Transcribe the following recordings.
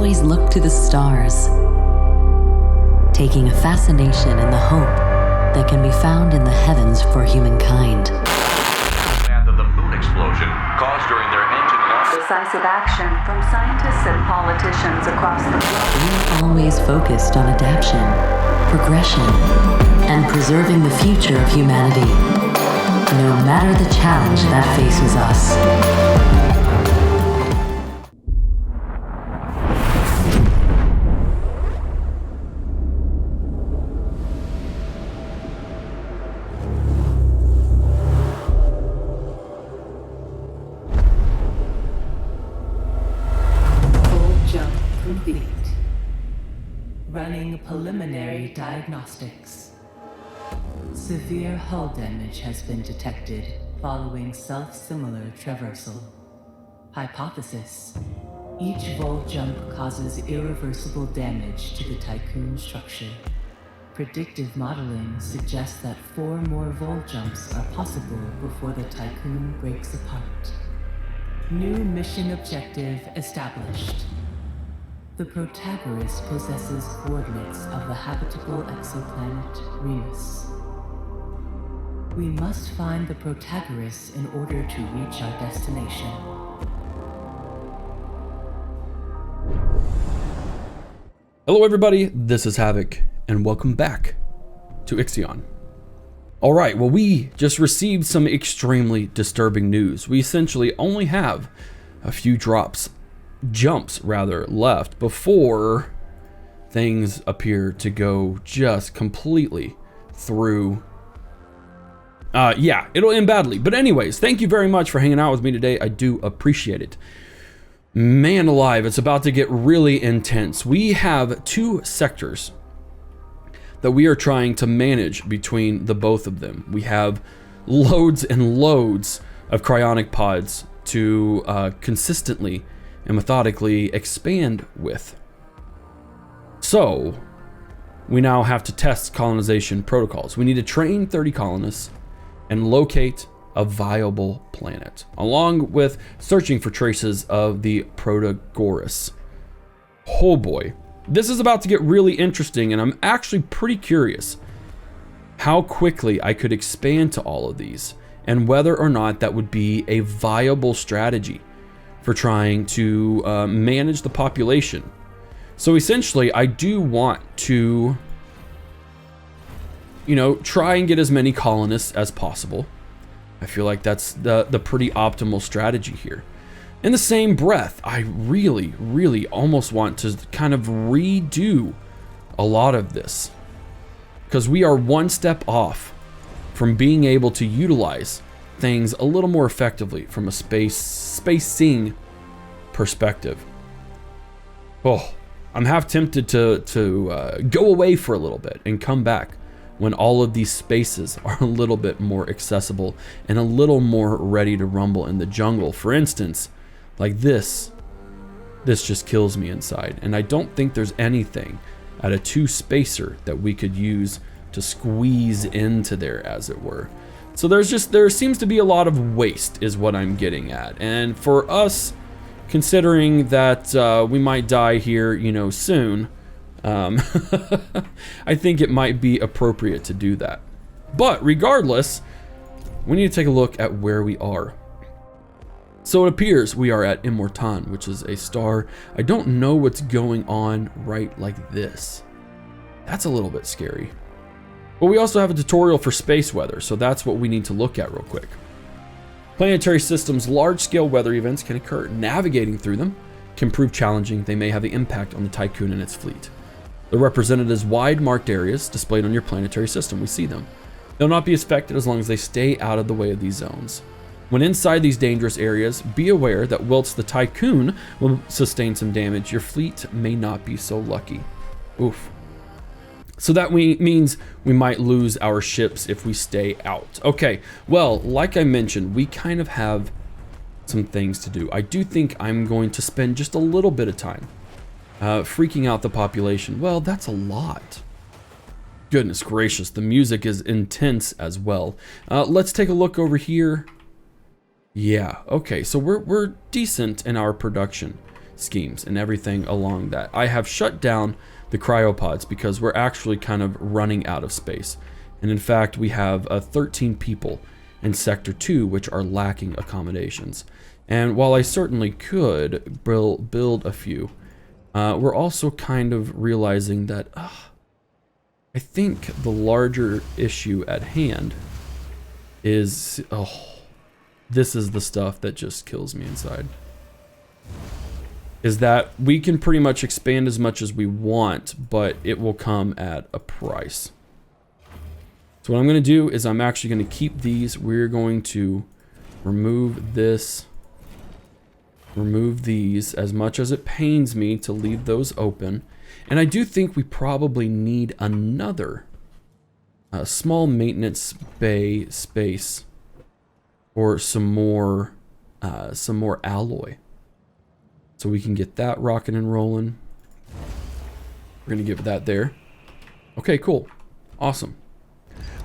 always look to the stars, taking a fascination in the hope that can be found in the heavens for humankind. Path of the moon explosion caused during their engine loss. Decisive action from scientists and politicians across the globe. We're always focused on adaptation, progression, and preserving the future of humanity, no matter the challenge that faces us. Running preliminary diagnostics. Severe hull damage has been detected following self-similar traversal. Hypothesis: each vol jump causes irreversible damage to the Tycoon structure. Predictive modeling suggests that 4 more vol jumps are possible before the Tycoon breaks apart. New mission objective established. The Protagoras possesses coordinates of the habitable exoplanet Remus. We must find the Protagoras in order to reach our destination. Hello everybody, this is Havoc, and welcome back to IXION. Alright, well we just received some extremely disturbing news. We essentially only have a few jumps left before things appear to go just completely through. Yeah, it'll end badly. But anyways, thank you very much for hanging out with me today. I do appreciate it. Man alive, it's about to get really intense. We have 2 sectors that we are trying to manage between the both of them. We have loads and loads of cryonic pods to consistently and methodically expand with. So we now have to test colonization protocols. We need to train 30 colonists and locate a viable planet, along with searching for traces of the Protagoras. Oh boy, this is about to get really interesting, and I'm actually pretty curious how quickly I could expand to all of these and whether or not that would be a viable strategy for trying to manage the population. So essentially, I do want to, try and get as many colonists as possible. I feel like that's the pretty optimal strategy here. In the same breath, I really almost want to kind of redo a lot of this, because we are one step off from being able to utilize things a little more effectively from a spacing perspective. Oh, I'm half tempted to go away for a little bit and come back when all of these spaces are a little bit more accessible and a little more ready to rumble in the jungle. For instance, like this just kills me inside, and I don't think there's anything at a 2 spacer that we could use to squeeze into there, as it were. So there seems to be a lot of waste is what I'm getting at. And for us, considering that we might die here, soon, I think it might be appropriate to do that. But regardless, we need to take a look at where we are. So it appears we are at Immortan, which is a star. I don't know what's going on right like this. That's a little bit scary. But we also have a tutorial for space weather, so that's what we need to look at real quick. Planetary systems' large-scale weather events can occur. Navigating through them can prove challenging. They may have an impact on the Tycoon and its fleet. They're represented as wide marked areas displayed on your planetary system. We see them. They'll not be affected as long as they stay out of the way of these zones. When inside these dangerous areas, be aware that whilst the Tycoon will sustain some damage, your fleet may not be so lucky. Oof. So that means we might lose our ships if we stay out. Okay, well, like I mentioned, we kind of have some things to do. I do think I'm going to spend just a little bit of time freaking out the population. Well, that's a lot. Goodness gracious, the music is intense as well. Let's take a look over here. Yeah, okay, so we're decent in our production. schemes and everything along that. I have shut down the cryopods because we're actually kind of running out of space. And in fact, we have 13 people in Sector 2 which are lacking accommodations. And while I certainly could build a few, we're also kind of realizing that I think the larger issue at hand is, this is the stuff that just kills me inside. Is that we can pretty much expand as much as we want, but it will come at a price. So what I'm going to do is I'm actually going to keep these. We're going to remove this, remove these, as much as it pains me to leave those open. And I do think we probably need another small maintenance bay space or some more alloy, so we can get that rocking and rolling. We're gonna give that there. Okay, cool, awesome.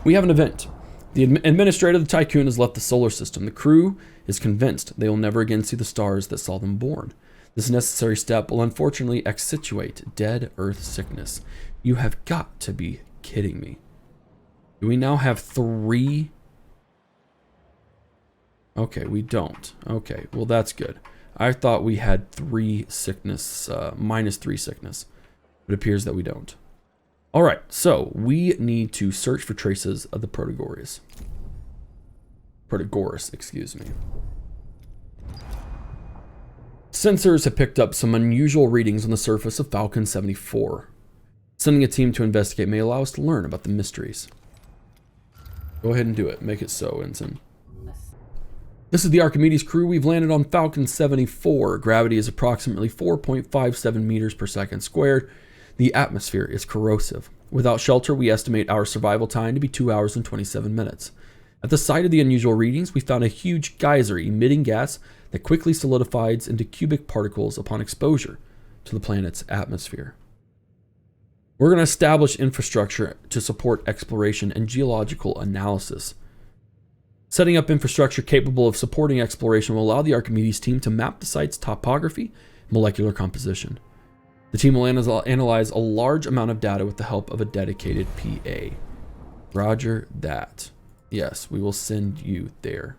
We have an event. The administrator of the Tycoon has left the solar system. The crew is convinced they will never again see the stars that saw them born. This necessary step will unfortunately exsituate dead Earth sickness. You have got to be kidding me. Do we now have 3? Okay, we don't. Okay, well that's good. I thought we had 3 sickness, -3 sickness. It appears that we don't. All right, so we need to search for traces of the Protagoras, excuse me. Sensors have picked up some unusual readings on the surface of Falcon 74. Sending a team to investigate may allow us to learn about the mysteries. Go ahead and do it. Make it so, Ensign. This is the Archimedes crew. We've landed on Falcon 74. Gravity is approximately 4.57 meters per second squared. The atmosphere is corrosive. Without shelter, we estimate our survival time to be 2 hours and 27 minutes. At the site of the unusual readings, we found a huge geyser emitting gas that quickly solidifies into cubic particles upon exposure to the planet's atmosphere. We're going to establish infrastructure to support exploration and geological analysis. Setting up infrastructure capable of supporting exploration will allow the Archimedes team to map the site's topography and molecular composition. The team will analyze a large amount of data with the help of a dedicated PA. Roger that. Yes, we will send you there.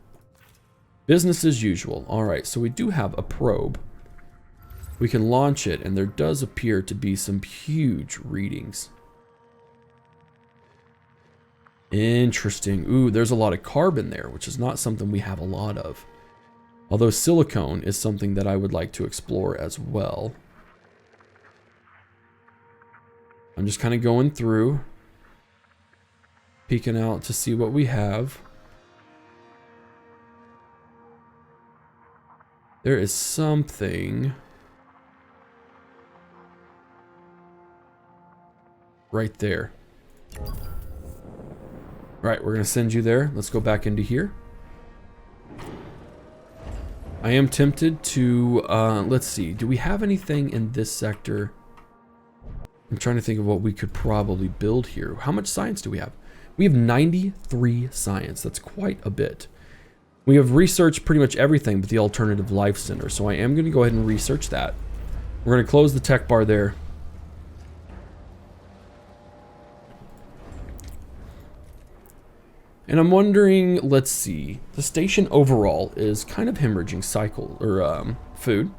Business as usual. All right, so we do have a probe. We can launch it, and there does appear to be some huge readings. Interesting. Ooh, there's a lot of carbon there, which is not something we have a lot of. Although silicone is something that I would like to explore as well. I'm just kind of going through, peeking out to see what we have. There is something right there. Right, we're going to send you there. Let's go back into here. I am tempted to, let's see. Do we have anything in this sector? I'm trying to think of what we could probably build here. How much science do we have? We have 93 science. That's quite a bit. We have researched pretty much everything but the Alternative Life Center, so I am going to go ahead and research that. We're going to close the tech bar there. And I'm wondering, let's see, the station overall is kind of hemorrhaging food.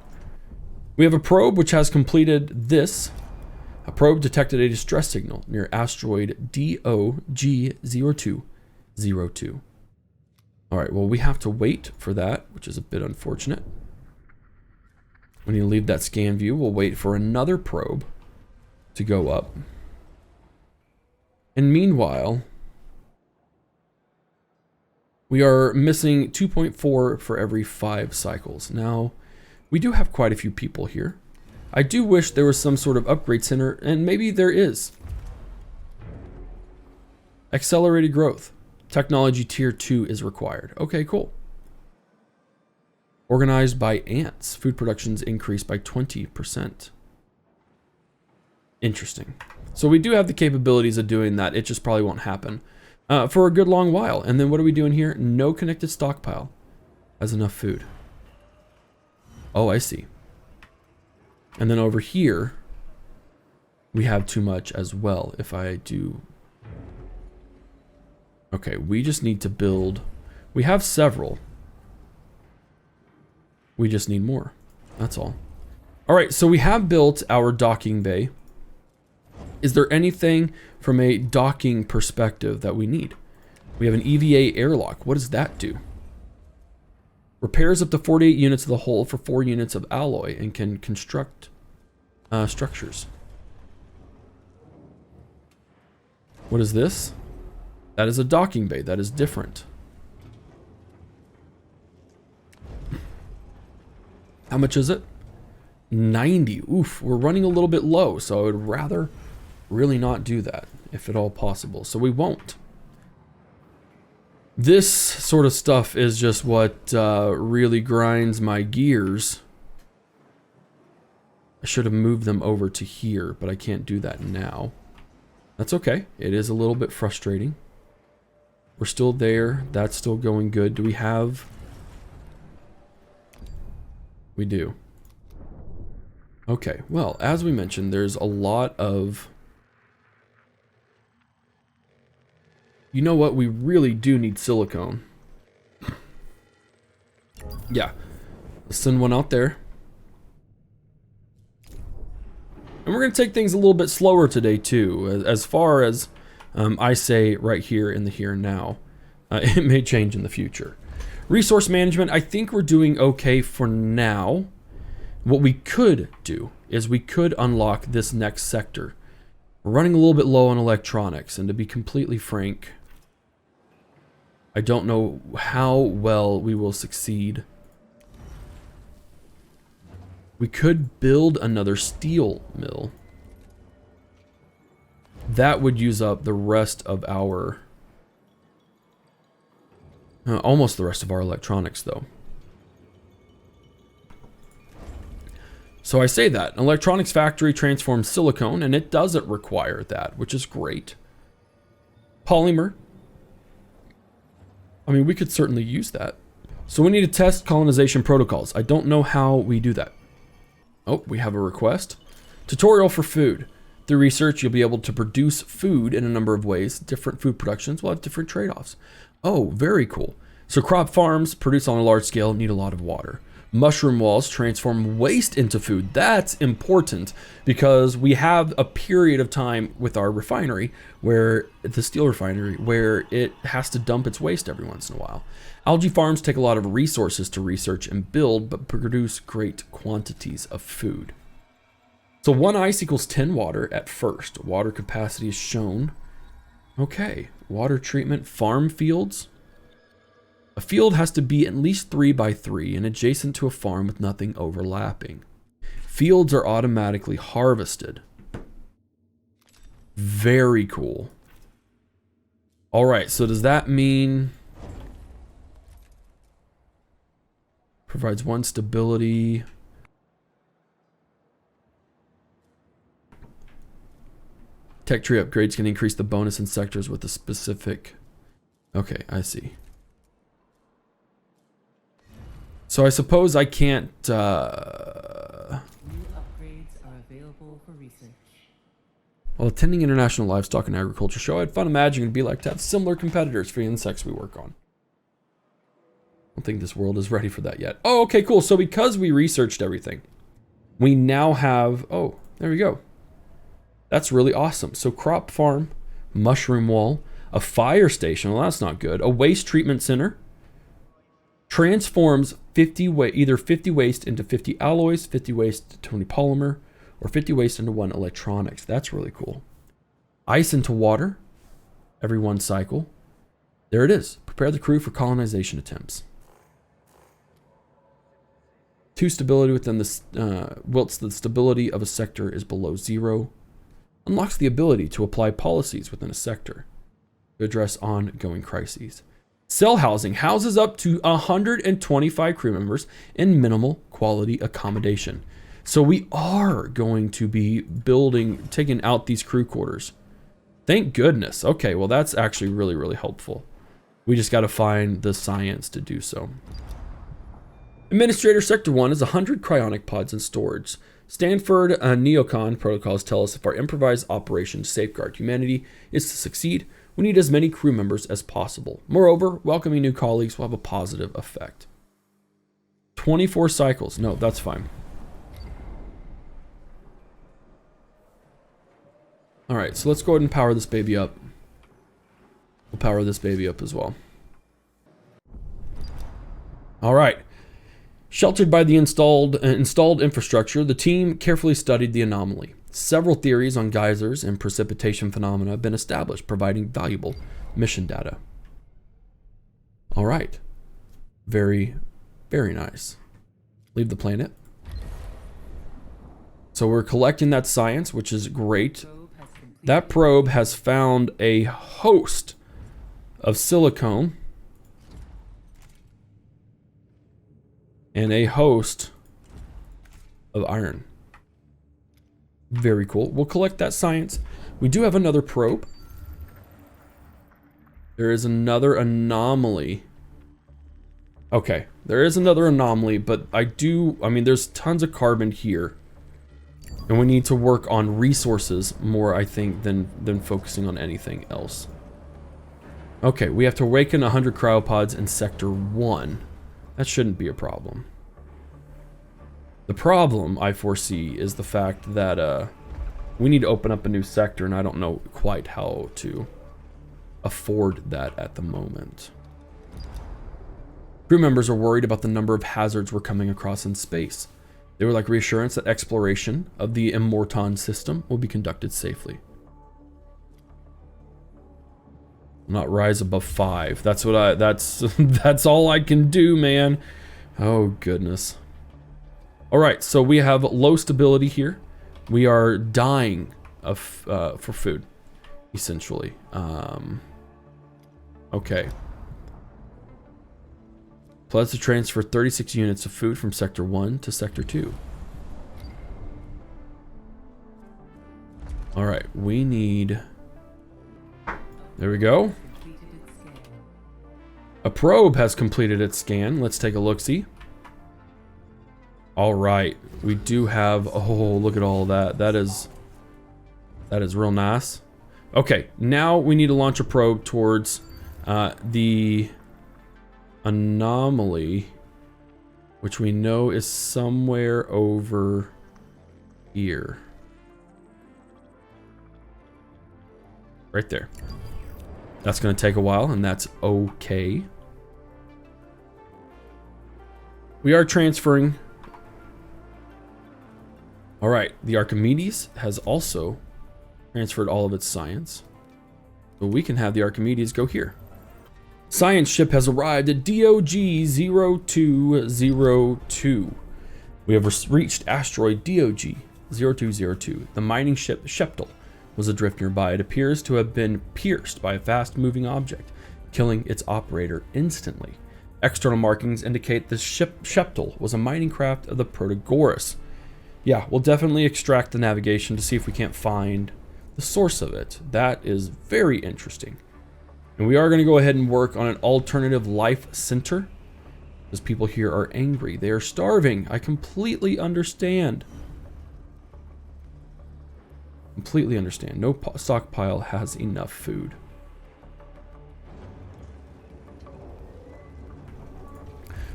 We have a probe which has completed this. A probe detected a distress signal near asteroid DOG0202. All right, well, we have to wait for that, which is a bit unfortunate. When you leave that scan view, we'll wait for another probe to go up. And meanwhile, we are missing 2.4 for every 5 cycles. Now, we do have quite a few people here. I do wish there was some sort of upgrade center, and maybe there is. Accelerated growth. Technology tier 2 is required. Okay, cool. Organized by ants. Food productions increased by 20%. Interesting. So we do have the capabilities of doing that. It just probably won't happen for a good long while. And then what are we doing here? No connected stockpile. Has enough food. Oh, I see. And then over here, we have too much as well. If I do... Okay, we just need to build... We have several. We just need more. That's all. All right, so we have built our docking bay. Is there anything from a docking perspective that we need? We have an EVA airlock. What does that do? Repairs up to 48 units of the hull for 4 units of alloy and can construct structures. What is this? That is a docking bay. That is different. How much is it? 90. Oof, we're running a little bit low, so I would rather really not do that, if at all possible. So we won't. This sort of stuff is just what really grinds my gears. I should have moved them over to here, but I can't do that now. That's okay. It is a little bit frustrating. We're still there. That's still going good. Do we have... We do. Okay, well, as we mentioned, there's a lot of... You know what? We really do need silicone. Yeah. Let's send one out there. And we're going to take things a little bit slower today, too. As far as I say right here in the here and now. It may change in the future. Resource management, I think we're doing okay for now. What we could do is we could unlock this next sector. We're running a little bit low on electronics, and to be completely frank, I don't know how well we will succeed. We could build another steel mill. That would use up the rest of our... almost the rest of our electronics, though. So I say that. An electronics factory transforms silicone, and it doesn't require that, which is great. Polymer. I mean, we could certainly use that. So we need to test colonization protocols. I don't know how we do that. Oh, we have a request. Tutorial for food. Through research, you'll be able to produce food in a number of ways. Different food productions will have different trade-offs. Oh, very cool. So crop farms produce on a large scale need a lot of water. Mushroom walls transform waste into food. That's important because we have a period of time with our refinery, where the steel refinery, where it has to dump its waste every once in a while. Algae farms take a lot of resources to research and build, but produce great quantities of food. So 1 ice equals 10 water at first. Water capacity is shown. Okay, water treatment, farm fields. A field has to be at least 3 by 3 and adjacent to a farm with nothing overlapping. Fields are automatically harvested. Very cool. All right, so does that mean... Provides 1 stability... Tech tree upgrades can increase the bonus in sectors with a specific... Okay, I see. So I suppose I can't... New upgrades are available for research. While attending International Livestock and Agriculture Show, I had fun imagining it'd be like to have similar competitors for the insects we work on. I don't think this world is ready for that yet. Oh, okay, cool. So because we researched everything, we now have... Oh, there we go. That's really awesome. So crop farm, mushroom wall, a fire station. Well, that's not good. A waste treatment center. Transforms 50 either 50 waste into 50 alloys, 50 waste to 20 polymer, or 50 waste into 1 electronics. That's really cool. Ice into water every 1 cycle. There it is. Prepare the crew for colonization attempts. 2 stability within the whilst the stability of a sector is below 0. Unlocks the ability to apply policies within a sector to address ongoing crises. Cell housing houses up to 125 crew members in minimal quality accommodation. So we are going to be taking out these crew quarters. Thank goodness. Okay, well that's actually really, really helpful. We just got to find the science to do so. Administrator Sector 1 is 100 cryonic pods in storage. Stanford neocon protocols tell us if our improvised operation to safeguard humanity is to succeed, we need as many crew members as possible. Moreover, welcoming new colleagues will have a positive effect. 24 cycles. No, that's fine. All right, so let's go ahead and power this baby up. We'll power this baby up as well. All right. Sheltered by the installed infrastructure, the team carefully studied the anomaly. Several theories on geysers and precipitation phenomena have been established, providing valuable mission data. All right. Very, very nice. Leave the planet. So we're collecting that science, which is great. That probe has found a host of silicone and a host of iron. Very cool. We'll collect that science. We do have another probe. There is another anomaly. Okay, there is another anomaly, but I mean, there's tons of carbon here. And we need to work on resources more, I think, than focusing on anything else. Okay, we have to awaken 100 cryopods in Sector 1. That shouldn't be a problem. The problem I foresee is the fact that we need to open up a new sector, and I don't know quite how to afford that at the moment. Crew members are worried about the number of hazards we're coming across in space. They would like reassurance that exploration of the Immorton system will be conducted safely. Not rise above 5. That's what that's all I can do, man. Oh goodness. All right, so we have low stability here. We are dying of for food, essentially. Okay. Plus to transfer 36 units of food from Sector 1 to Sector 2. All right, we need... There we go. A probe has completed its scan. Let's take a look-see. All right, we do have... Oh, look at all of that. That is real nice. Okay, now we need to launch a probe towards the anomaly, which we know is somewhere over here. Right there. That's going to take a while, and that's okay. We are transferring. All right, the Archimedes has also transferred all of its science. So we can have the Archimedes go here. Science ship has arrived at DOG 0202. We have reached asteroid DOG 0202. The mining ship Sheptel was adrift nearby. It appears to have been pierced by a fast-moving object, killing its operator instantly. External markings indicate the ship Sheptel was a mining craft of the Protagoras. Yeah, we'll definitely extract the navigation to see if we can't find the source of it. That is very interesting. And we are going to go ahead and work on an alternative life center, because people here are angry. They are starving. I completely understand. Completely understand. No stockpile has enough food.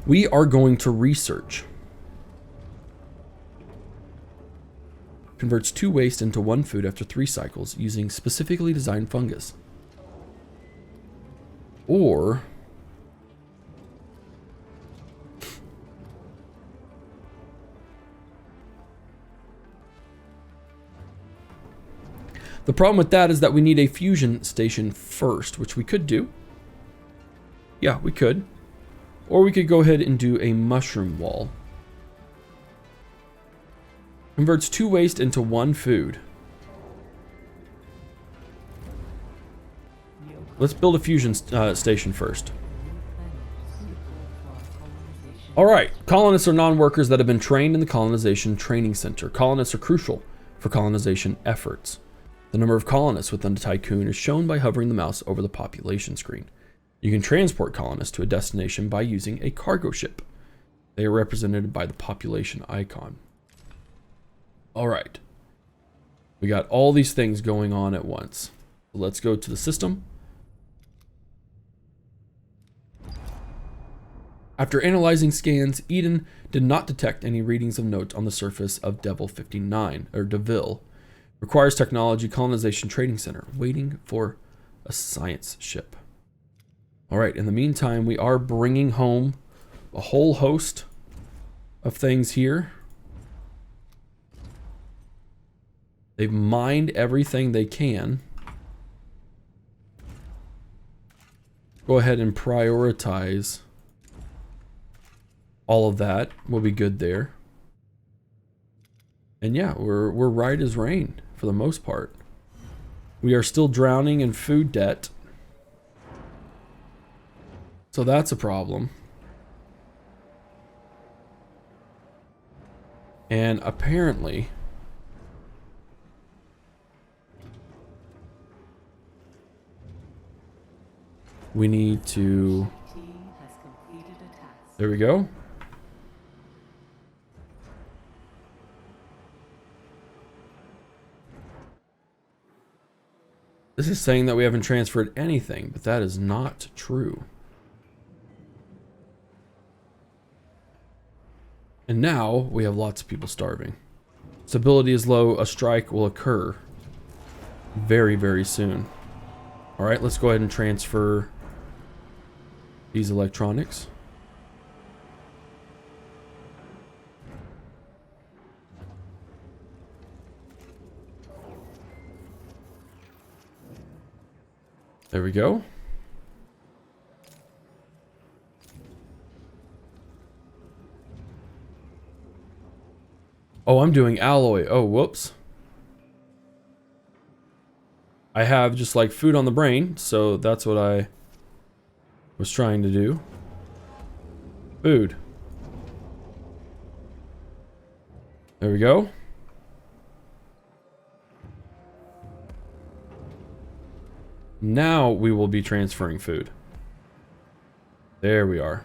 We are going to research. Converts 2 waste into 1 food after 3 cycles using specifically designed fungus. Or the problem with that is that we need a fusion station first, which we could do. Yeah, we could. Or we could go ahead and do a mushroom wall. Converts 2 waste into 1 food. Let's build a fusion station first. All right, colonists are non-workers that have been trained in the colonization training center. Colonists are crucial for colonization efforts. The number of colonists within the Tycoon is shown by hovering the mouse over the population screen. You can transport colonists to a destination by using a cargo ship. They are represented by the population icon. All right. We got all these things going on at once. So let's go to the system. After analyzing scans, Eden did not detect any readings of note on the surface of Devil 59, or DeVille. Requires Technology Colonization Trading Center, waiting for a science ship. All right, in the meantime, we are bringing home a whole host of things here. They've mined everything they can. Go ahead and prioritize all of that. Will be good there. And yeah, we're right as rain for the most part. We are still drowning in food debt. So that's a problem. And apparently we need to... There we go. This is saying that we haven't transferred anything, but that is not true. And now we have lots of people starving. Stability is low. A strike will occur very, very soon. All right, let's go ahead and transfer these electronics. There we go. Oh, I'm doing alloy. Oh, whoops. I have just like food on the brain, so that's what I was trying to do. Food. There we go. Now we will be transferring food. There we are.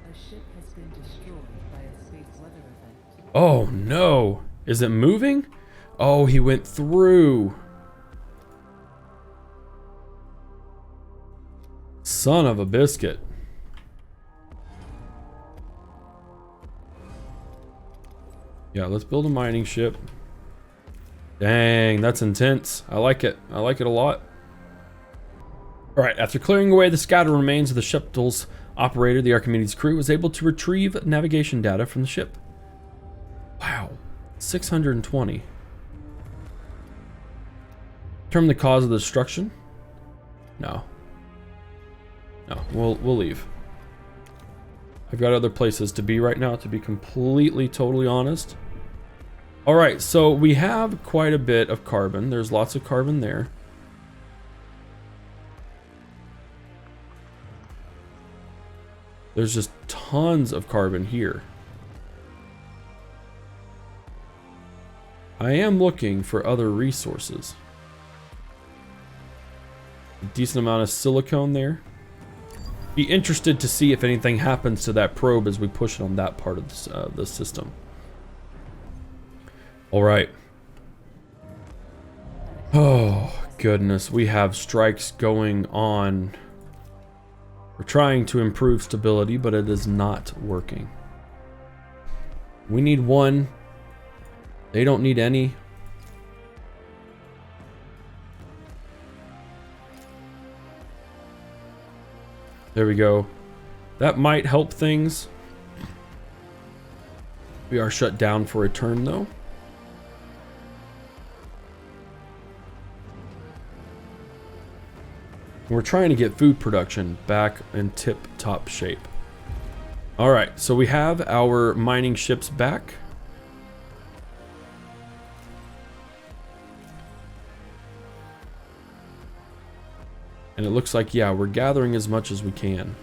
A ship has been destroyed by a space weather event. Oh no! Is it moving? Oh, he went through. Son of a biscuit. Yeah, let's build a mining ship. Dang, that's intense. I like it. I like it a lot. Alright, after clearing away the scattered remains of the shuttle's operator, the Archimedes crew was able to retrieve navigation data from the ship. Wow. 620. Determine the cause of the destruction? No. No, we'll leave. I've got other places to be right now, to be completely, totally honest. Alright, so we have quite a bit of carbon. There's lots of carbon there. There's just tons of carbon here. I am looking for other resources. A decent amount of silicone there. Be interested to see if anything happens to that probe as we push it on that part of the system. All right. Oh, goodness. We have strikes going on. We're trying to improve stability, but it is not working. We need one. They don't need any. There we go. That might help things. We are shut down for a turn, though. We're trying to get food production back in tip-top shape. Alright, so we have our mining ships back. And it looks like, yeah, we're gathering as much as we can.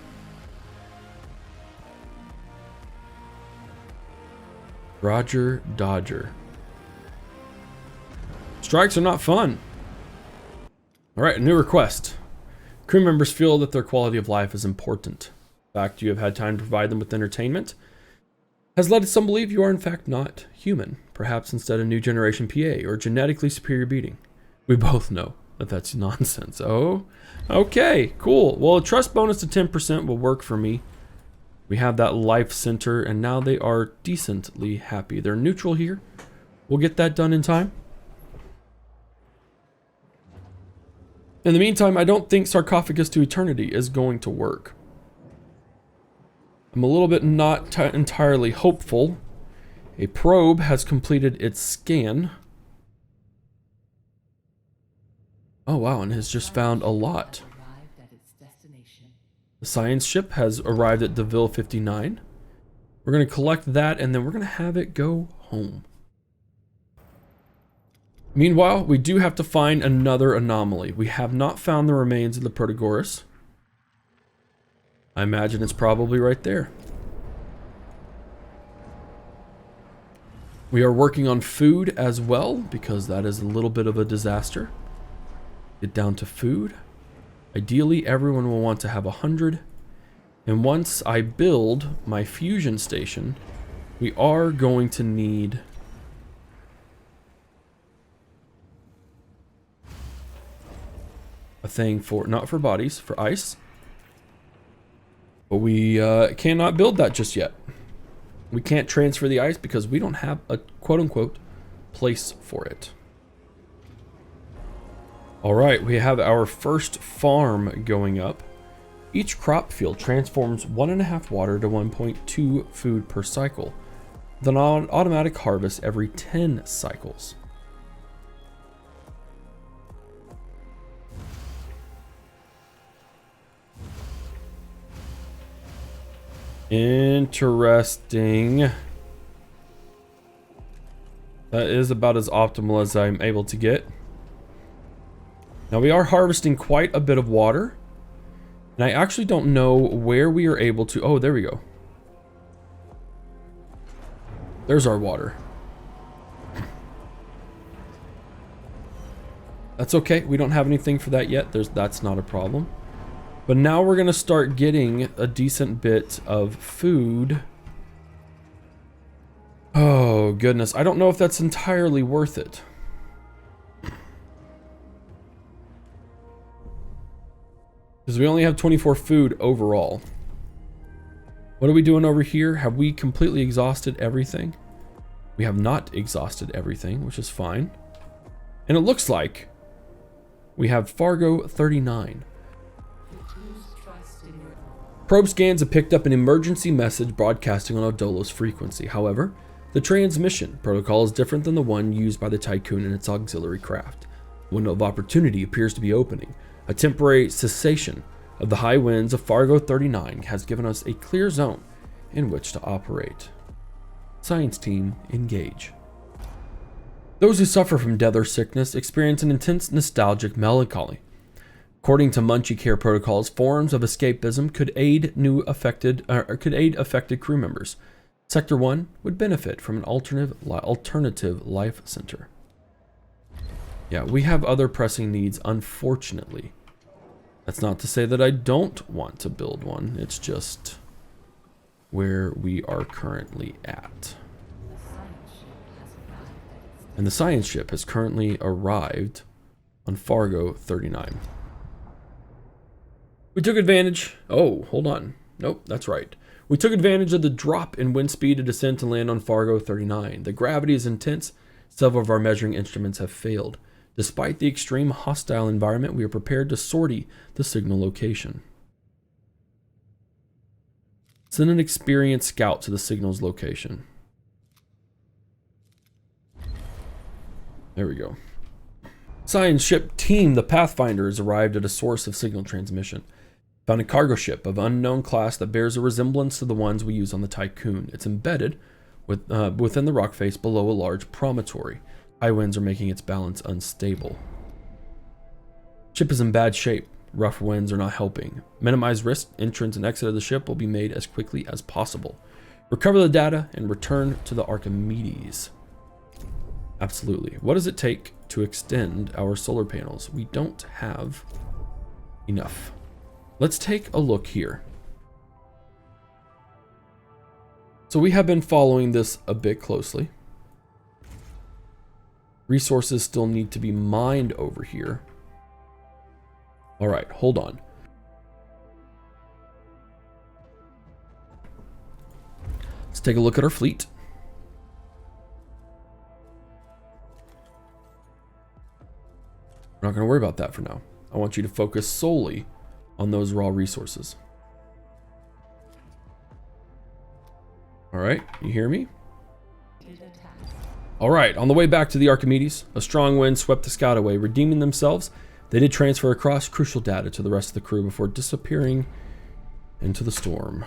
Roger Dodger. Strikes are not fun. Alright, a new request. Crew members feel that their quality of life is important. In fact, you have had time to provide them with entertainment. has led some believe you are in fact not human, perhaps instead a new generation PA or genetically superior being. We both know that that's nonsense. Oh, okay, cool. Well, a trust bonus to 10% will work for me. We have that life center, and now they are decently happy. They're neutral here. We'll get that done in time. In the meantime, I don't think Sarcophagus to Eternity is going to work. I'm a little bit not entirely hopeful. A probe has completed its scan. Oh wow, and has just found a lot. The science ship has arrived at Deville 59. We're going to collect that, and then we're going to have it go home. Meanwhile, we do have to find another anomaly. We have not found the remains of the Protagoras. I imagine it's probably right there. We are working on food as well, because that is a little bit of a disaster. Get down to food. Ideally, everyone will want to have 100. And once I build my fusion station, we are going to need a thing for, not for bodies, for ice. But we cannot build that just yet. We can't transfer the ice because we don't have a quote-unquote place for it. All right, we have our first farm going up. Each crop field transforms 1.5 water to 1.2 food per cycle, with an automatic harvest every 10 cycles. Interesting. That is about as optimal as I'm able to get. Now we are harvesting quite a bit of water, and I actually don't know where we are able to. Oh, there we go. There's our water. That's okay. We don't have anything for that yet. That's not a problem. But now we're going to start getting a decent bit of food. Oh, goodness. I don't know if that's entirely worth it. Because we only have 24 food overall. What are we doing over here? Have we completely exhausted everything? We have not exhausted everything, which is fine. And it looks like we have Fargo 39. Probe scans have picked up an emergency message broadcasting on Odolo's frequency. However, the transmission protocol is different than the one used by the Tycoon and its auxiliary craft. A window of opportunity appears to be opening. A temporary cessation of the high winds of Fargo 39 has given us a clear zone in which to operate. Science team, engage. Those who suffer from death or sickness experience an intense nostalgic melancholy. According to Munchie Care protocols, forms of escapism could aid affected crew members. Sector 1 would benefit from an alternative life center. Yeah, we have other pressing needs, unfortunately. That's not to say that I don't want to build one. It's just where we are currently at. And the science ship has currently arrived on Fargo 39. We took advantage. Oh, hold on. Nope, that's right. We took advantage of the drop in wind speed to descend and land on Fargo 39. The gravity is intense. Several of our measuring instruments have failed. Despite the extreme hostile environment, we are prepared to sortie the signal location. Send an experienced scout to the signal's location. There we go. Science ship team, the Pathfinder, has arrived at a source of signal transmission. Found a cargo ship of unknown class that bears a resemblance to the ones we use on the Tycoon. It's embedded within the rock face below a large promontory. High winds are making its balance unstable. Ship is in bad shape. Rough winds are not helping. Minimize risk. Entrance and exit of the ship will be made as quickly as possible. Recover the data and return to the Archimedes. Absolutely. What does it take to extend our solar panels? We don't have enough. Let's take a look here. So we have been following this a bit closely. Resources still need to be mined over here. All right, hold on. Let's take a look at our fleet. We're not going to worry about that for now. I want you to focus solely on those raw resources. All right, you hear me? All right, on the way back to the Archimedes, a strong wind swept the scout away. Redeeming themselves, they did transfer across crucial data to the rest of the crew before disappearing into the storm.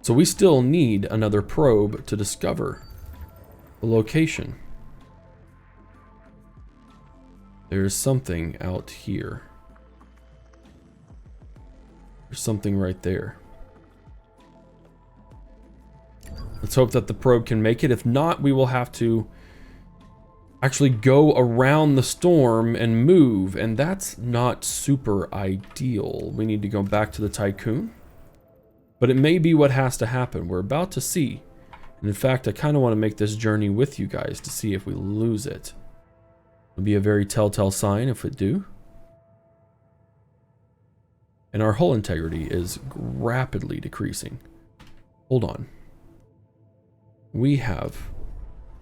So we still need another probe to discover the location. There's something out here. There's something right there. Let's hope that the probe can make it. If not, we will have to actually go around the storm and move, and that's not super ideal. We need to go back to the Tycoon, but it may be what has to happen. We're about to see, and in fact, I kind of want to make this journey with you guys to see if we lose it. It'll be a very telltale sign if we do. And our hull integrity is rapidly decreasing. Hold on. We have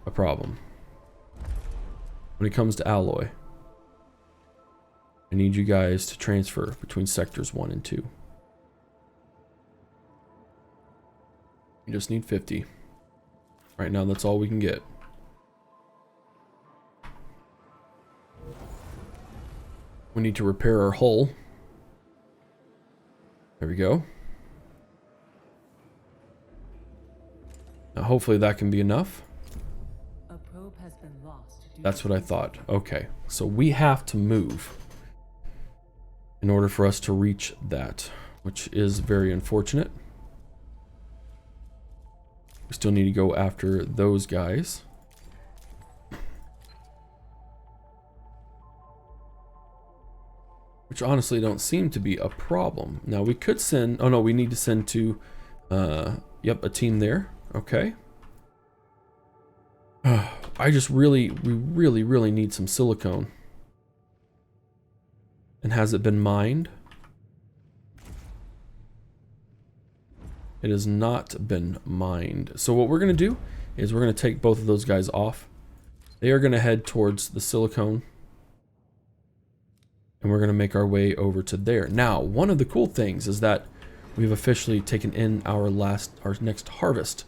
a problem. When it comes to alloy, I need you guys to transfer between sectors 1 and 2. We just need 50. Right now, that's all we can get. We need to repair our hull. There we go. Now, hopefully that can be enough. A probe has been lost. That's what I thought. Okay, so we have to move in order for us to reach that, which is very unfortunate. We still need to go after those guys. Which honestly don't seem to be a problem. Now we could send, oh no, we need to send to, yep, a team there. Okay. I just we really need some silicone. And has it been mined? It has not been mined. So what we're going to do is we're going to take both of those guys off. They are going to head towards the silicone. And we're going to make our way over to there. Now, one of the cool things is that we've officially taken in our next harvest.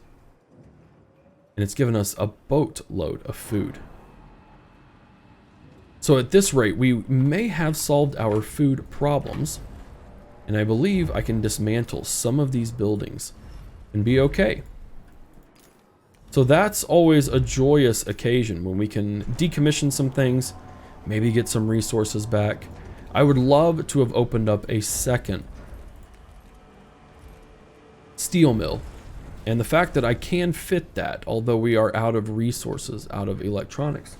And it's given us a boatload of food. So at this rate, we may have solved our food problems. And I believe I can dismantle some of these buildings and be okay. So that's always a joyous occasion when we can decommission some things, maybe get some resources back. I would love to have opened up a second steel mill. And the fact that I can fit that, although we are out of resources, out of electronics,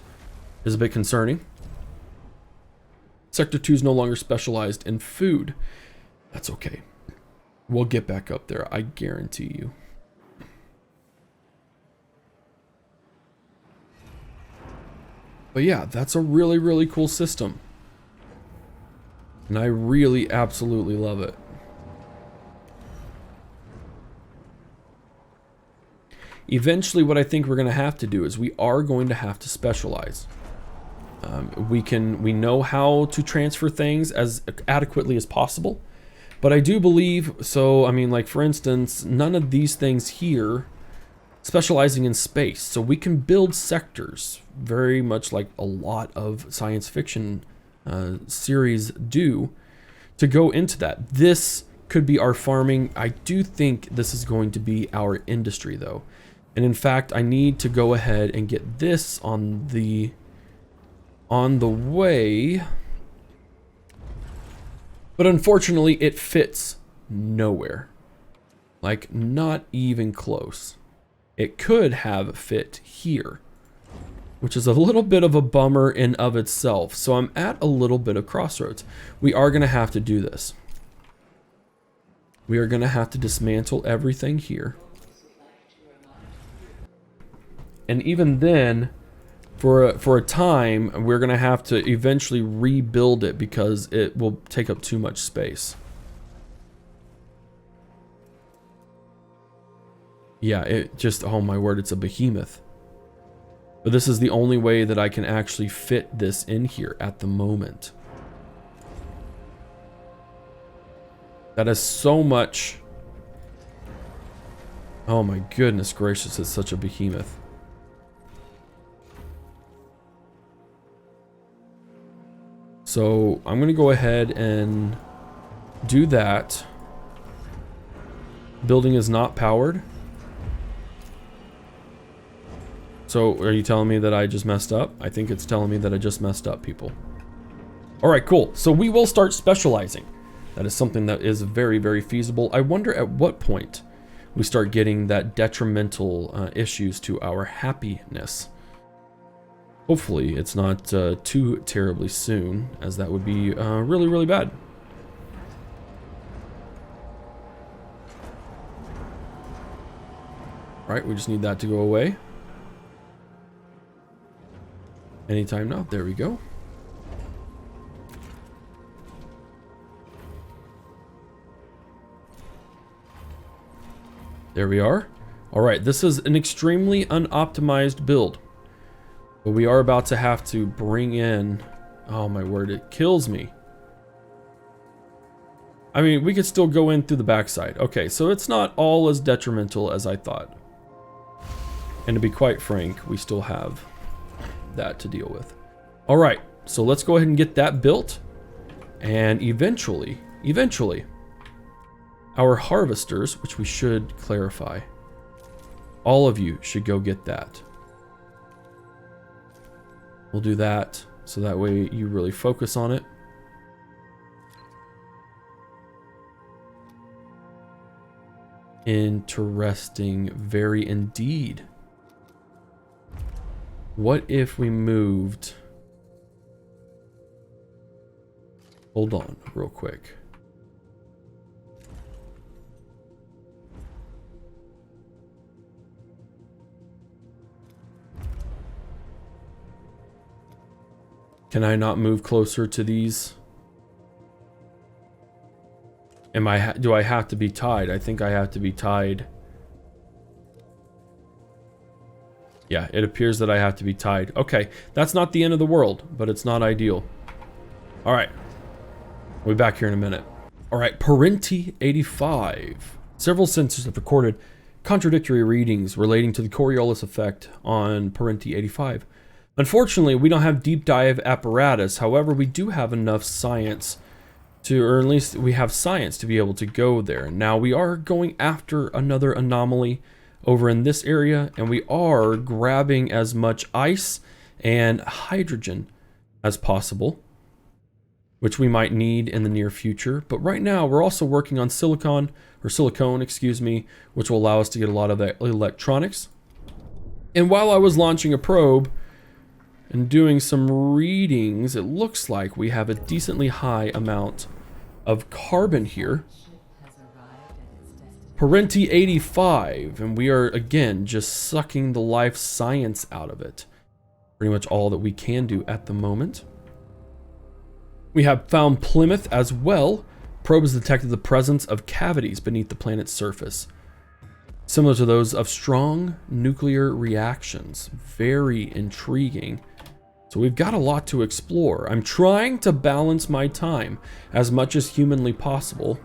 is a bit concerning. Sector 2 is no longer specialized in food. That's okay. We'll get back up there, I guarantee you. But yeah, that's a really cool system. And I really absolutely love it. Eventually, what I think we're going to have to do is we are going to have to specialize. We know how to transfer things as adequately as possible. But I do believe, so, I mean, like, for instance, none of these things here specializing in space. So we can build sectors very much like a lot of science fiction series do to go into that. This could be our farming. I do think this is going to be our industry, though. And in fact, I need to go ahead and get this on the way. But unfortunately, it fits nowhere. Like, not even close. It could have fit here, which is a little bit of a bummer in of itself. So I'm at a little bit of crossroads. We are going to have to do this. we are going to have to dismantle everything here. And even then, for a time, we're going to have to eventually rebuild it because it will take up too much space. Yeah, it just, oh my word, it's a behemoth. But this is the only way that I can actually fit this in here at the moment. That is so much. Oh my goodness gracious, it's such a behemoth. So I'm going to go ahead and do that. Building is not powered. So are you telling me that I just messed up? I think it's telling me that I just messed up, people. All right, cool. So we will start specializing. That is something that is very, very feasible. I wonder at what point we start getting that detrimental issues to our happiness. Hopefully it's not too terribly soon, as that would be really, really bad. All right, we just need that to go away. Anytime now. There we go. There we are. All right, this is an extremely unoptimized build. But we are about to have to bring in... Oh my word, it kills me. I mean, we could still go in through the backside. Okay, so it's not all as detrimental as I thought. And to be quite frank, we still have that to deal with. All right, so let's go ahead and get that built. And eventually, our harvesters, which we should clarify, all of you should go get that. We'll do that so that way you really focus on it. Interesting, very indeed. What if we moved... Hold on real quick. Can I not move closer to these? Do I have to be tied? I think I have to be tied. Yeah, it appears that I have to be tied. Okay, that's not the end of the world, but it's not ideal. All right. We'll be back here in a minute. All right, Parenti 85. Several sensors have recorded contradictory readings relating to the Coriolis effect on Parenti 85. Unfortunately, we don't have deep dive apparatus. However, we do have enough science to, or at least we have science to be able to go there. Now, we are going after another anomaly over in this area, and we are grabbing as much ice and hydrogen as possible, which we might need in the near future. But right now, we're also working on silicone, excuse me, which will allow us to get a lot of electronics. And while I was launching a probe and doing some readings, it looks like we have a decently high amount of carbon here. Parenti 85, and we are again just sucking the life science out of it. Pretty much all that we can do at the moment. We have found Plymouth as well. Probes detected the presence of cavities beneath the planet's surface, similar to those of strong nuclear reactions. Very intriguing. So we've got a lot to explore. I'm trying to balance my time as much as humanly possible.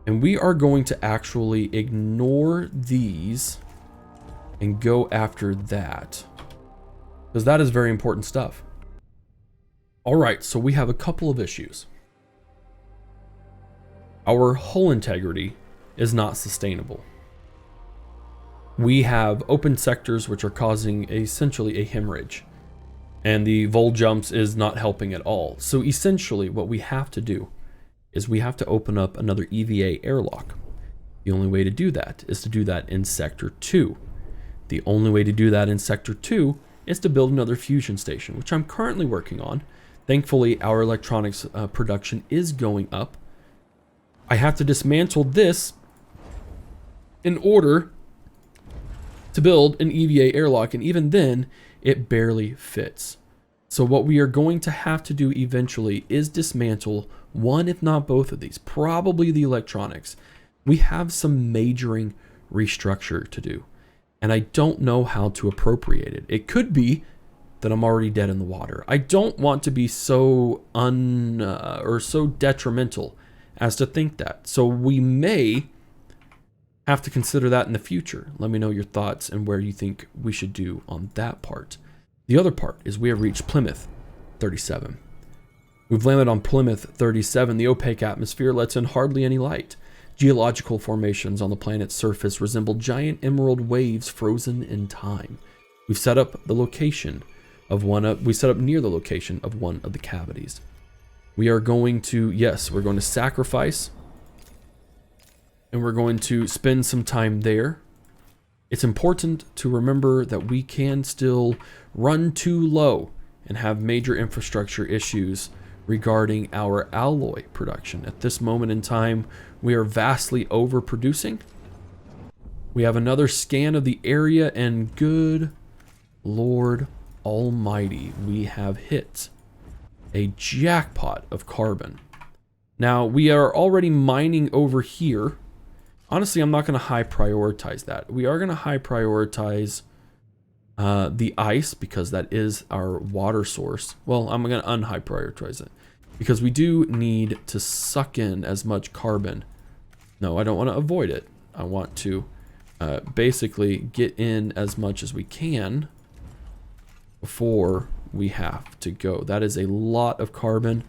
And we are going to actually ignore these and go after that, because that is very important stuff. All right, so we have a couple of issues. Our hull integrity is not sustainable. We have open sectors which are causing essentially a hemorrhage, and the vol jumps is not helping at all. So essentially what we have to do is we have to open up another EVA airlock. The only way to do that is to do that in Sector 2. The only way to do that in Sector 2 is to build another fusion station, which I'm currently working on. Thankfully, our electronics production is going up. I have to dismantle this in order to build an EVA airlock, and even then, it barely fits. So what we are going to have to do eventually is dismantle one, if not both of these, probably the electronics. We have some majoring restructure to do, and I don't know how to appropriate it. It could be that I'm already dead in the water. I don't want to be so so detrimental as to think that. So we may have to consider that in the future. Let me know your thoughts and where you think we should do on that part. The other part is we have reached Plymouth 37. We've landed on Plymouth 37. The opaque atmosphere lets in hardly any light. Geological formations on the planet's surface resemble giant emerald waves frozen in time. We've set up the location of we set up near the location of one of the cavities. We are going to, yes, we're going to sacrifice, and we're going to spend some time there. It's important to remember that we can still run too low and have major infrastructure issues regarding our alloy production. At this moment in time, we are vastly overproducing. We have another scan of the area, and good Lord Almighty, we have hit a jackpot of carbon. Now, we are already mining over here. Honestly, I'm not going to high prioritize that. We are going to high prioritize the ice, because that is our water source. Well, I'm going to unhigh prioritize it because we do need to suck in as much carbon. No, I don't want to avoid it. I want to basically get in as much as we can before we have to go. That is a lot of carbon.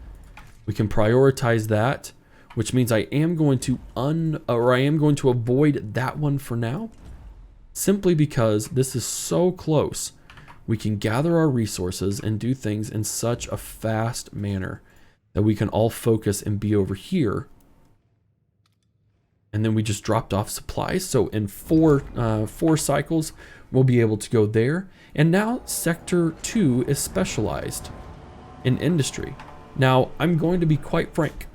We can prioritize that, which means I am going to avoid that one for now, simply because this is so close. We can gather our resources and do things in such a fast manner that we can all focus and be over here. And then we just dropped off supplies. So in four cycles, we'll be able to go there. And now Sector 2 is specialized in industry. Now, I'm going to be quite frank.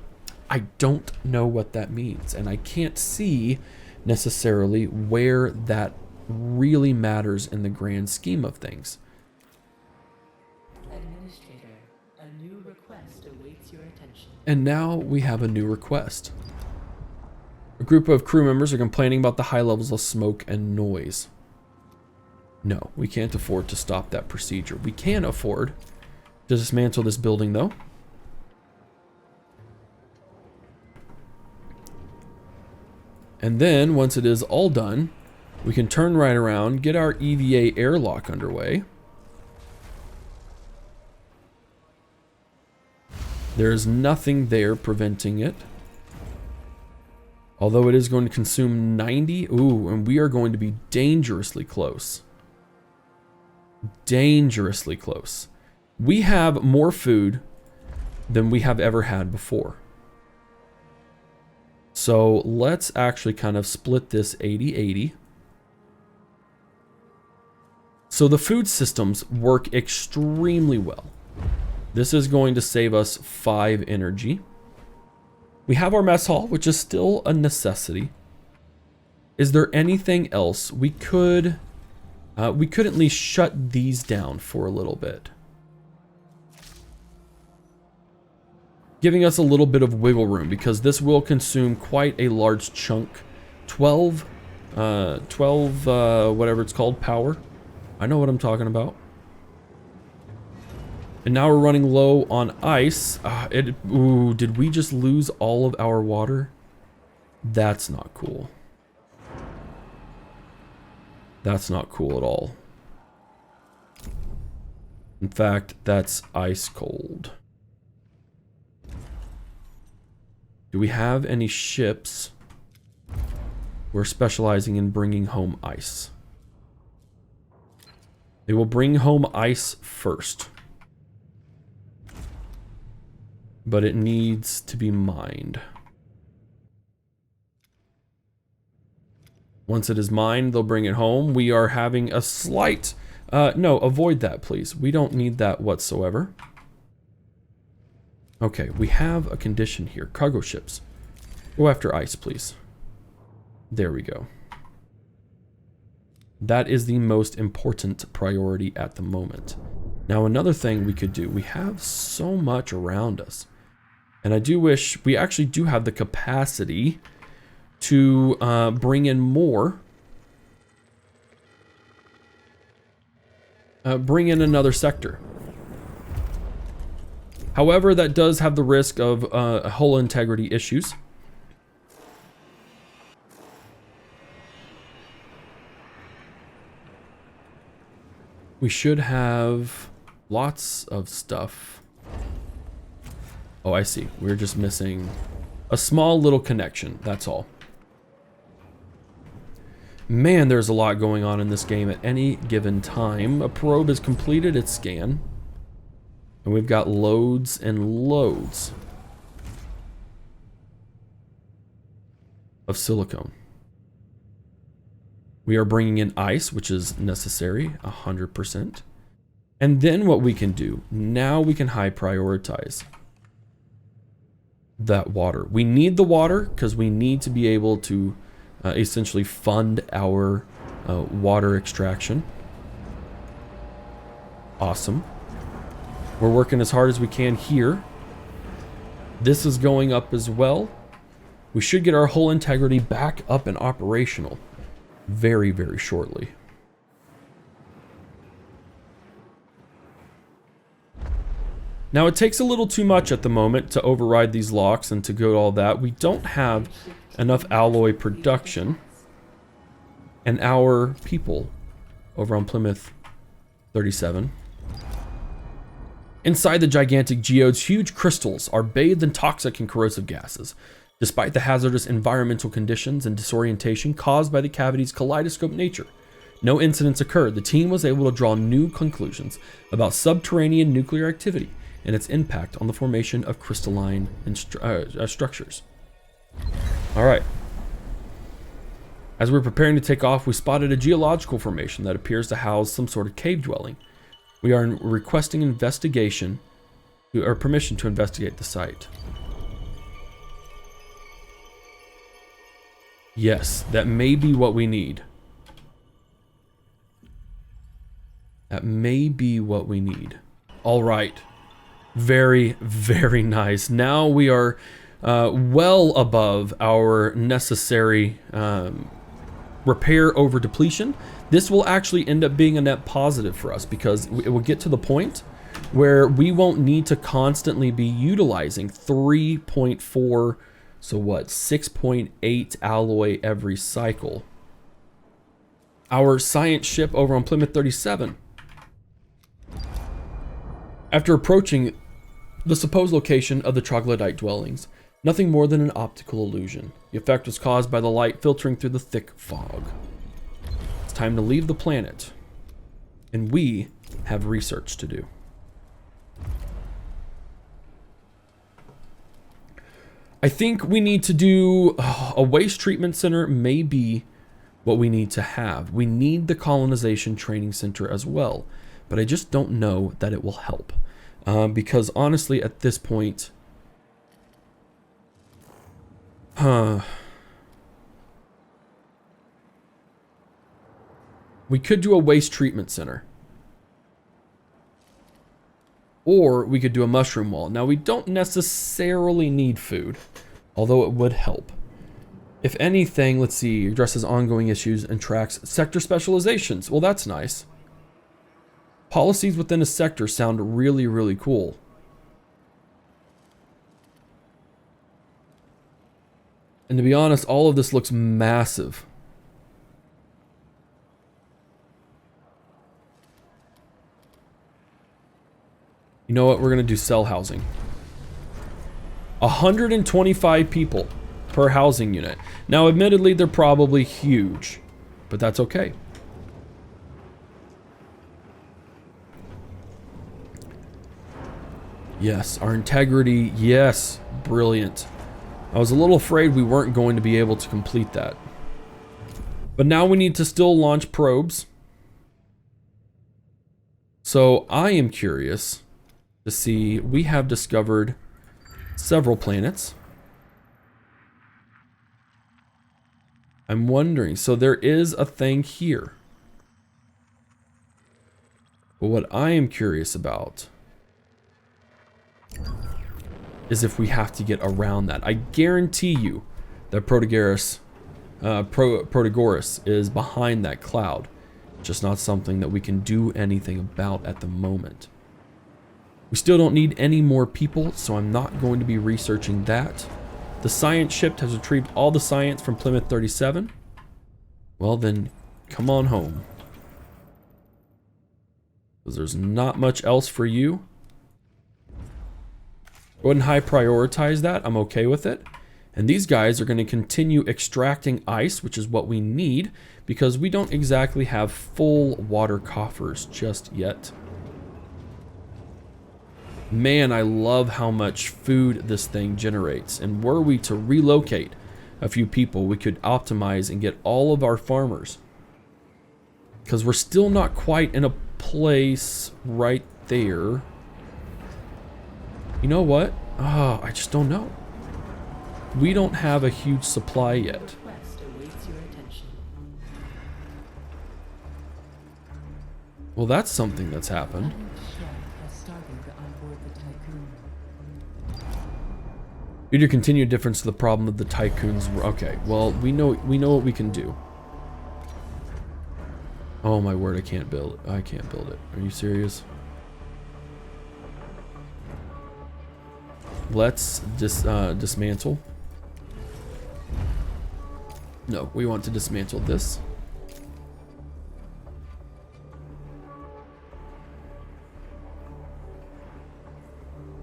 I don't know what that means, and I can't see necessarily where that really matters in the grand scheme of things. Administrator, a new request awaits your attention. And now we have a new request. A group of crew members are complaining about the high levels of smoke and noise. No, we can't afford to stop that procedure. We can afford to dismantle this building, though. And then, once it is all done, we can turn right around, get our EVA airlock underway. There's nothing there preventing it. Although it is going to consume 90. Ooh, and we are going to be dangerously close. Dangerously close. We have more food than we have ever had before. So let's actually kind of split this 80-80. So the food systems work extremely well. This is going to save us 5 energy. We have our mess hall, which is still a necessity. Is there anything else we could at least shut these down for a little bit, giving us a little bit of wiggle room, because this will consume quite a large chunk. 12 whatever it's called, power. I know what I'm talking about. And now we're running low on ice. Ooh, did we just lose all of our water? That's not cool. That's not cool at all. In fact, that's ice cold. Do we have any ships who are specializing in bringing home ice? They will bring home ice first, but it needs to be mined. Once it is mined, they'll bring it home. We are having a slight... no, avoid that, please. We don't need that whatsoever. Okay, we have a condition here. Cargo ships. Go after ice, please. There we go. That is the most important priority at the moment. Now, another thing we could do, we have so much around us. And I do wish we actually do have the capacity to bring in more. Bring in another sector. However, that does have the risk of hull integrity issues. We should have lots of stuff. Oh, I see. We're just missing a small little connection. That's all. Man, there's a lot going on in this game at any given time. A probe has completed its scan. And we've got loads and loads of silicone. We are bringing in ice, which is necessary, 100%. And then what we can do, now we can high prioritize that water. We need the water because we need to be able to essentially fund our water extraction. Awesome. We're working as hard as we can here. This is going up as well. We should get our hull integrity back up and operational very, very shortly. Now, it takes a little too much at the moment to override these locks and to go to all that. We don't have enough alloy production. And our people over on Plymouth 37. Inside the gigantic geodes, huge crystals are bathed in toxic and corrosive gases. Despite the hazardous environmental conditions and disorientation caused by the cavity's kaleidoscope nature, no incidents occurred. The team was able to draw new conclusions about subterranean nuclear activity and its impact on the formation of crystalline structures. All right. As we're preparing to take off, we spotted a geological formation that appears to house some sort of cave dwelling. We are requesting permission to investigate the site. Yes, that may be what we need. That may be what we need. All right. Very, very nice. Now we are well above our necessary repair over depletion. This will actually end up being a net positive for us because it will get to the point where we won't need to constantly be utilizing 3.4, so what, 6.8 alloy every cycle. Our science ship over on Plymouth 37, after approaching the supposed location of the troglodyte dwellings, nothing more than an optical illusion. The effect was caused by the light filtering through the thick fog. It's time to leave the planet, and we have research to do. I think we need to do a waste treatment center may be what we need to have. We need the colonization training center as well, but I just don't know that it will help. Because honestly, at this point, we could do a waste treatment center. Or we could do a mushroom wall. Now, we don't necessarily need food, although it would help. If anything, let's see, addresses ongoing issues and tracks sector specializations. Well, that's nice. Policies within a sector sound really, really cool. And to be honest, all of this looks massive. You know what? We're going to do cell housing. 125 people per housing unit. Now, admittedly, they're probably huge, but that's okay. Yes, our integrity. Yes, brilliant. I was a little afraid we weren't going to be able to complete that. But now we need to still launch probes. So I am curious to see, we have discovered several planets. I'm wondering, so there is a thing here. But what I am curious about is if we have to get around that. I guarantee you that Protagoras is behind that cloud. Just not something that we can do anything about at the moment. We still don't need any more people, so I'm not going to be researching that. The science ship has retrieved all the science from Plymouth 37. Well then, come on home. Because there's not much else for you. Go ahead and high prioritize that. I'm okay with it. And these guys are going to continue extracting ice, which is what we need, because we don't exactly have full water coffers just yet. Man, I love how much food this thing generates. And were we to relocate a few people, we could optimize and get all of our farmers. Because we're still not quite in a place right there. You know what? Oh, I just don't know. We don't have a huge supply yet. Request awaits your attention. Well, that's something that's happened. Has started on board the Tycoon. Due to continued difference to the problem of the tycoons. Okay, well, we know what we can do. Oh my word, I can't build it. I can't build it. Are you serious? Let's dismantle. No, we want to dismantle this.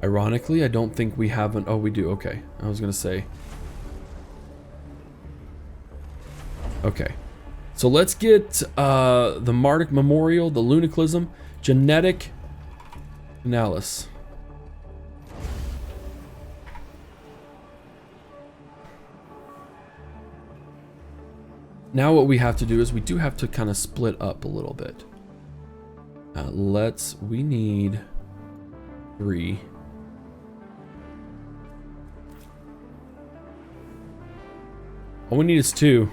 Ironically, I don't think we have an... Oh, we do. Okay. I was going to say. Okay. So let's get the Mardic Memorial, the Lunicalism, Genetic Analysis. Now what we have to do is we do have to kind of split up a little bit. We need 3. All we need is 2.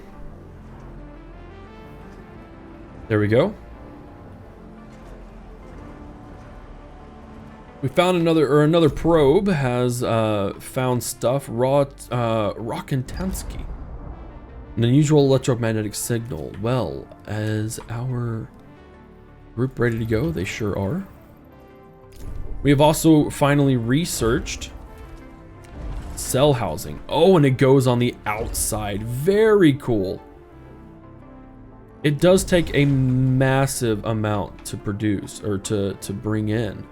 There we go. We found another probe has found stuff. Rokentansky. An unusual electromagnetic signal. Well, as our group ready to go? They sure are. We have also finally researched cell housing. Oh, and it goes on the outside. Very cool. It does take a massive amount to produce or to bring in.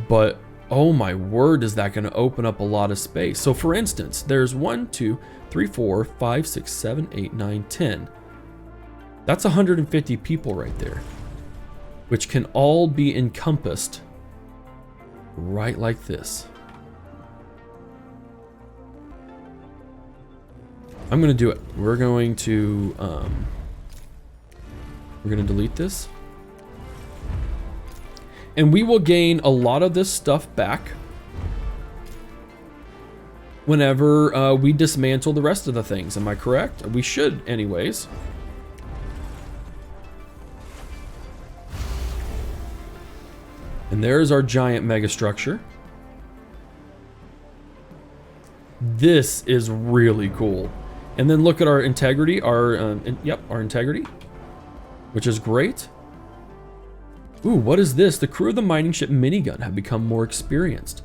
But oh my word, is that going to open up a lot of space. So for instance, there's 1, 2, 3, 4, 5, 6, 7, 8, 9, 10. That's 150 people right there, which can all be encompassed right like this. I'm going to do it. We're going to delete this. And we will gain a lot of this stuff back whenever we dismantle the rest of the things. Am I correct? We should anyways. And there's our giant megastructure. This is really cool. And then look at our integrity, our integrity, which is great. Ooh, what is this? The crew of the mining ship minigun have become more experienced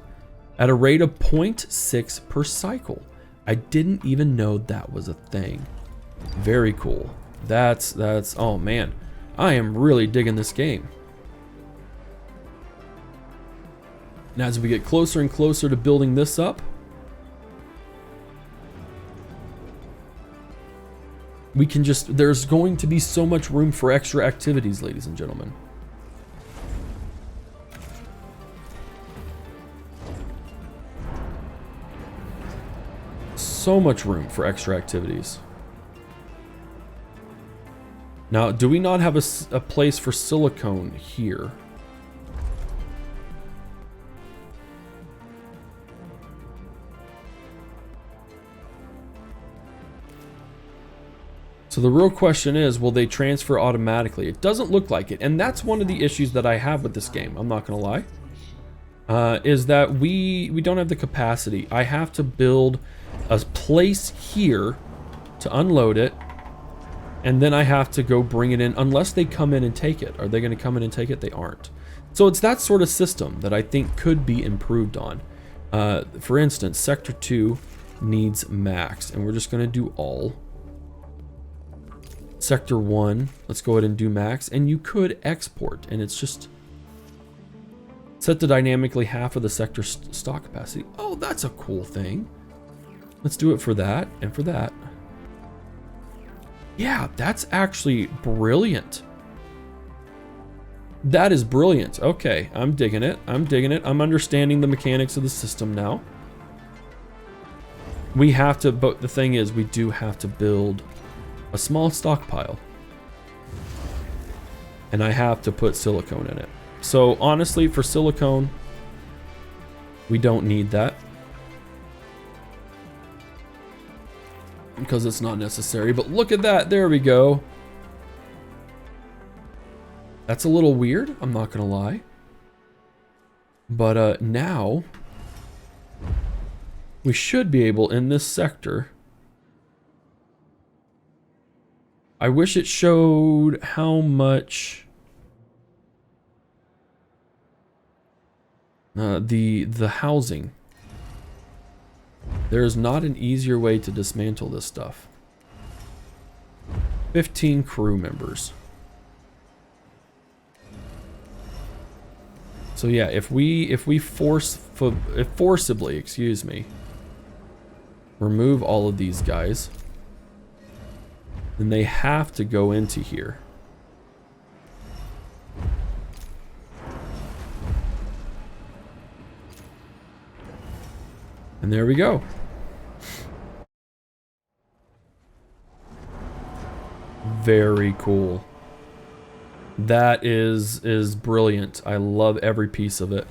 at a rate of 0.6 per cycle. I didn't even know that was a thing. Very cool. That's, oh man, I am really digging this game. Now as we get closer and closer to building this up, we can just, there's going to be so much room for extra activities, ladies and gentlemen. So much room for extra activities. Now, do we not have a place for silicone here? So the real question is, will they transfer automatically? It doesn't look like it. And that's one of the issues that I have with this game, I'm not going to lie. Is that we don't have the capacity. I have to build a place here to unload it. And then I have to go bring it in, unless they come in and take it. Are they going to come in and take it? They aren't. So it's that sort of system that I think could be improved on. For instance, Sector 2 needs max, and we're just going to do all. Sector 1, let's go ahead and do max, and you could export, and it's just set to dynamically half of the sector stock capacity. Oh, that's a cool thing. Let's do it for that and for that. Yeah, that's actually brilliant. That is brilliant. Okay, I'm digging it. I'm digging it. I'm understanding the mechanics of the system now. We have to, but the thing is, we do have to build a small stockpile. And I have to put silicone in it. So honestly, for silicone, we don't need that. Because it's not necessary, but look at that, there we go. That's a little weird, I'm not gonna lie. But now, we should be able, in this sector, I wish it showed how much the housing. There's not an easier way to dismantle this stuff. 15 crew members. So yeah, if we forcibly, excuse me, remove all of these guys, then they have to go into here. And there we go. Very cool. That is brilliant. I love every piece of it.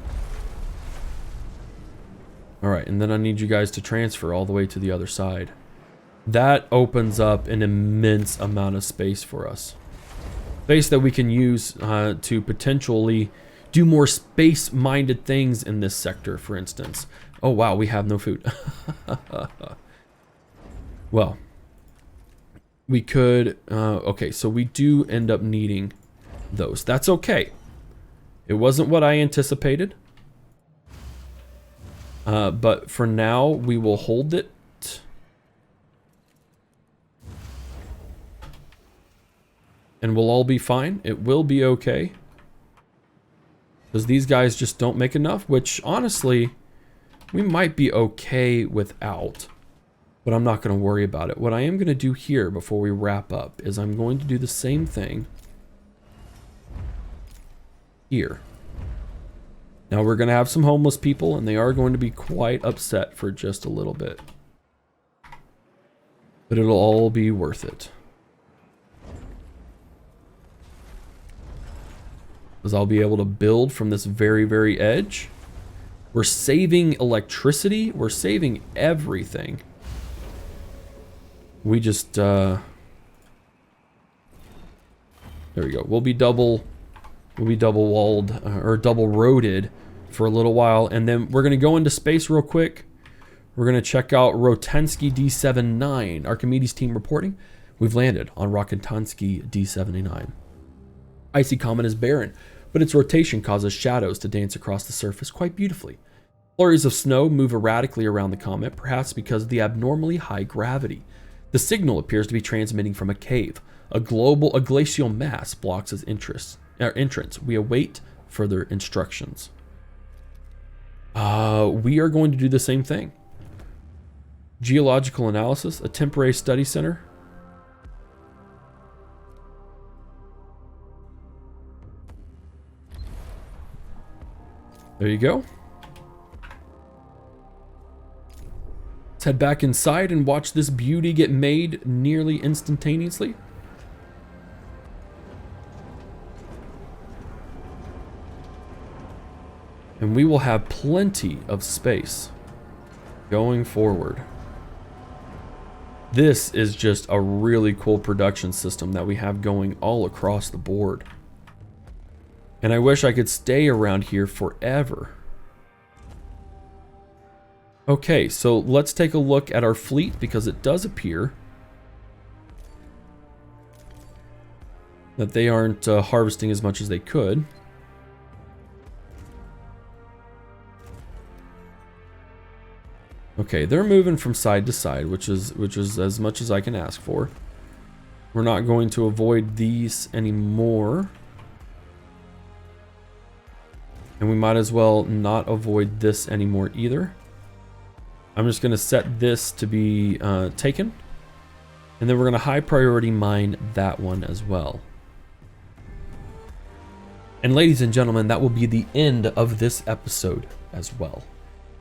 All right, and then I need you guys to transfer all the way to the other side. That opens up an immense amount of space for us. Space that we can use to potentially do more space-minded things in this sector, for instance. Oh wow, we have no food. Well, we could, okay, so we do end up needing those. That's okay. It wasn't what I anticipated. But for now, we will hold it. And we'll all be fine. It will be okay. Because these guys just don't make enough, which honestly, we might be okay without. But I'm not going to worry about it. What I am going to do here before we wrap up is I'm going to do the same thing here. Now we're going to have some homeless people, and they are going to be quite upset for just a little bit. But it'll all be worth it. Because I'll be able to build from this very, very edge. We're saving electricity. We're saving everything. We just, there we go. We'll be double walled, or double roaded for a little while. And then we're going to go into space real quick. We're going to check out Rokitansky D79. Archimedes team reporting. We've landed on Rokitansky D79. Icy comet is barren, but its rotation causes shadows to dance across the surface quite beautifully. Flurries of snow move erratically around the comet, perhaps because of the abnormally high gravity. The signal appears to be transmitting from a cave. A glacial mass blocks its entrance. We await further instructions. We are going to do the same thing. Geological analysis, a temporary study center. There you go. Let's head back inside and watch this beauty get made nearly instantaneously. And we will have plenty of space going forward. This is just a really cool production system that we have going all across the board. And I wish I could stay around here forever. Okay, so let's take a look at our fleet, because it does appear that they aren't harvesting as much as they could. Okay, they're moving from side to side, which is as much as I can ask for. We're not going to avoid these anymore. And we might as well not avoid this anymore either. I'm just going to set this to be taken. And then we're going to high priority mine that one as well. And ladies and gentlemen, that will be the end of this episode as well.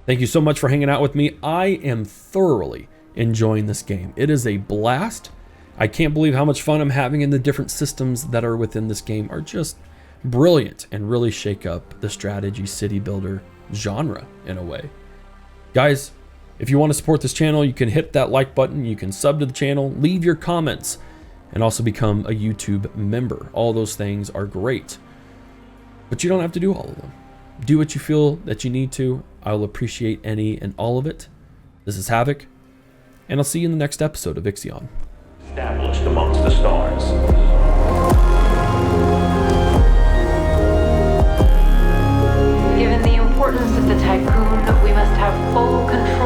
Thank you so much for hanging out with me. I am thoroughly enjoying this game. It is a blast. I can't believe how much fun I'm having, and the different systems that are within this game are just brilliant and really shake up the strategy city builder genre in a way. Guys, if you want to support this channel, you can hit that like button, you can sub to the channel, leave your comments, and also become a YouTube member. All those things are great, but you don't have to do all of them. Do what you feel that you need to. I'll appreciate any and all of it. This is Havoc, and I'll see you in the next episode of IXION. Established amongst the stars. Given the importance of the tycoon, we must have full control